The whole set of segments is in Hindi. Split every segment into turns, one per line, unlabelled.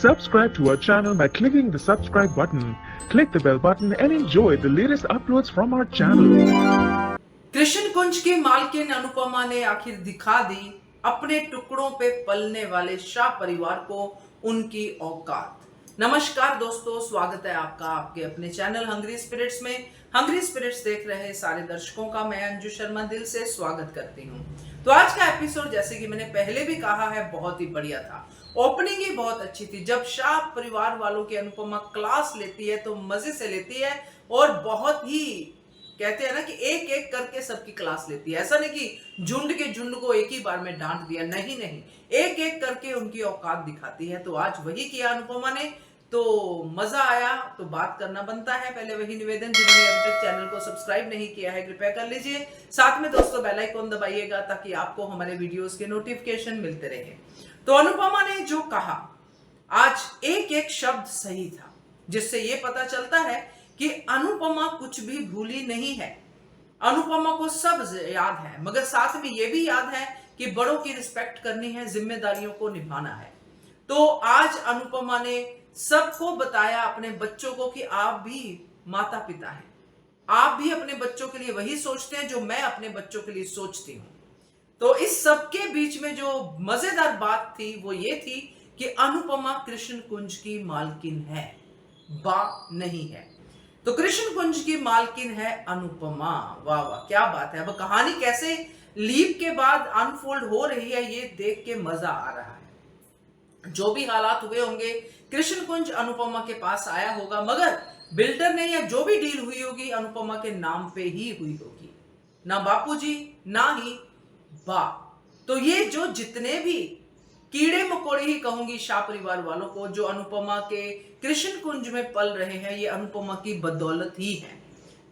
Subscribe to our channel by clicking the subscribe button. Click the bell button and enjoy the latest uploads from our channel.
Krishna कुंज की मालकिन अनुपमा ने आखिर दिखा दी अपने टुकड़ों पे पलने वाले शाह परिवार को उनकी औकात। नमस्कार दोस्तों, स्वागत है आपका आपके अपने चैनल हंग्री स्पिरिट्स में। हंग्री स्पिरिट्स देख रहे सारे दर्शकों का मैं अंजू शर्मा दिल से स्वागत करती हूँ। तो आज का एपिसोड, जैसे कि मैंने पहले भी कहा है, बहुत ही बढ़िया था। ओपनिंग ही बहुत अच्छी थी। जब शाह परिवार वालों की अनुपमा क्लास लेती है तो मजे से लेती है और बहुत ही, कहते हैं ना कि एक एक करके सबकी क्लास लेती है। ऐसा नहीं कि झुंड के झुंड को एक ही बार में डांट दिया, नहीं, एक एक करके उनकी औकात दिखाती है। तो आज वही किया अनुपमा ने, तो मजा आया। तो बात करना बनता है। पहले वही निवेदन, जिन्होंने अभी तक चैनल को सब्सक्राइब नहीं किया है कृपया कर लीजिए। साथ में दोस्तों बेल आइकन दबाइएगा ताकि आपको हमारे वीडियोस के नोटिफिकेशन मिलते रहे। तो अनुपमा ने जो कहा, आज एक एक शब्द सही था, जिससे ये पता चलता है कि अनुपमा कुछ भी भूली नहीं है। अनुपमा को सब याद है, मगर साथ में ये भी याद है कि बड़ों की रिस्पेक्ट करनी है, जिम्मेदारियों को निभाना है। तो आज अनुपमा ने सबको बताया, अपने बच्चों को, कि आप भी माता पिता हैं। आप भी अपने बच्चों के लिए वही सोचते हैं जो मैं अपने बच्चों के लिए सोचती हूं। तो इस सबके बीच में जो मजेदार बात थी वो ये थी कि अनुपमा कृष्ण कुंज की मालकिन है, बा नहीं है। तो कृष्ण कुंज की मालकिन है अनुपमा। वाह वाह, क्या बात है। अब कहानी कैसे लीप के बाद अनफोल्ड हो रही है, ये देख के मजा आ रहा है। जो भी हालात हुए होंगे, कृष्ण कुंज अनुपमा के पास आया होगा, मगर बिल्डर ने, या जो भी डील हुई होगी, अनुपमा के नाम पे ही हुई होगी। ना बापूजी, ना ही बा। तो ये जो जितने भी कीड़े मकोड़े ही कहूंगी शाह परिवार वालों को, जो अनुपमा के कृष्ण कुंज में पल रहे हैं, ये अनुपमा की बदौलत ही है।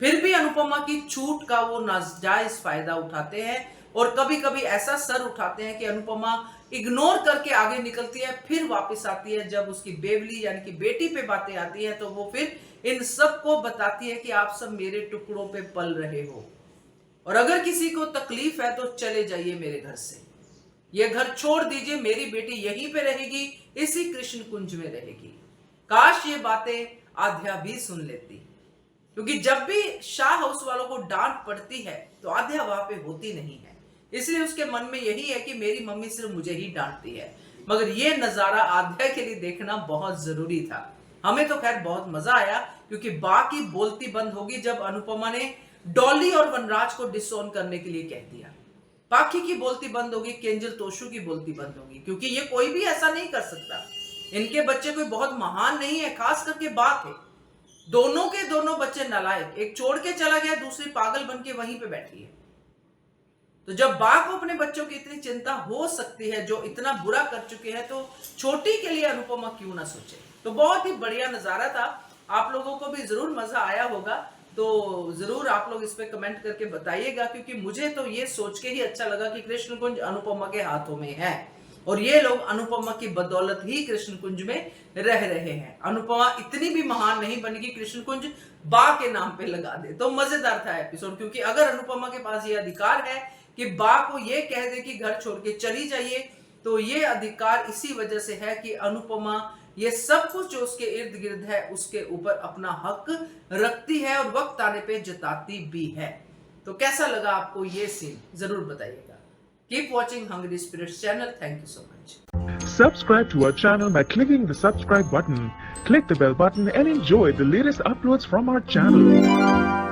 फिर भी अनुपमा की छूट का वो नाजायज फायदा उठाते हैं और कभी कभी ऐसा सर उठाते हैं कि अनुपमा इग्नोर करके आगे निकलती है, फिर वापस आती है। जब उसकी बेवली यानी कि बेटी पे बातें आती हैं तो वो फिर इन सबको बताती है कि आप सब मेरे टुकड़ों पे पल रहे हो, और अगर किसी को तकलीफ है तो चले जाइए मेरे घर से, ये घर छोड़ दीजिए, मेरी बेटी यहीं पे रहेगी, इसी कृष्ण कुंज में रहेगी। काश ये बातें आध्या भी सुन लेती, क्योंकि जब भी शाह हाउस वालों को डांट पड़ती है तो आध्या वहां पे होती नहीं है। इसलिए उसके मन में यही है कि मेरी मम्मी सिर्फ मुझे ही डांटती है। मगर ये नजारा आध्या के लिए देखना बहुत जरूरी था। हमें तो खैर बहुत मजा आया, क्योंकि बा की बोलती बंद होगी जब अनुपमा ने डॉली और वनराज को डिसोन करने के लिए कह दिया। पाखी की बोलती बंद होगी, केंजल तोशु की बोलती बंद होगी, क्योंकि ये कोई भी ऐसा नहीं कर सकता। इनके बच्चे कोई बहुत महान नहीं है, खास करके बा के। दोनों के दोनों बच्चे नालायक, एक छोड़ के चला गया, दूसरी पागल बन के वहीं पे बैठी है। तो जब बा को अपने बच्चों की इतनी चिंता हो सकती है, जो इतना बुरा कर चुके हैं, तो छोटी के लिए अनुपमा क्यों ना सोचे। तो बहुत ही बढ़िया नजारा था। आप लोगों को भी जरूर मजा आया होगा, तो जरूर आप लोग इस पे कमेंट करके बताइएगा, क्योंकि मुझे तो ये सोच के ही अच्छा लगा कि कृष्ण कुंज अनुपमा के हाथों में है और ये लोग अनुपमा की बदौलत ही कृष्ण कुंज में रह रहे हैं। अनुपमा इतनी भी महान नहीं बनी कि कृष्ण कुंज बा के नाम पे लगा दे। तो मजेदार था एपिसोड, क्योंकि अगर अनुपमा के पास ये अधिकार है कि बा को ये कह दे कि घर छोड़ के चली जाइए, तो ये अधिकार इसी वजह से है कि अनुपमा ये सब कुछ जो उसके इर्द गिर्द है उसके ऊपर अपना हक रखती है और वक्त आने पे जताती भी है। तो कैसा लगा आपको ये सीन, जरूर बताइएगा। Keep watching Hungry Spirits channel. Thank you so much.
Subscribe to our channel by clicking the subscribe button. Click the bell button and enjoy the latest uploads from our channel.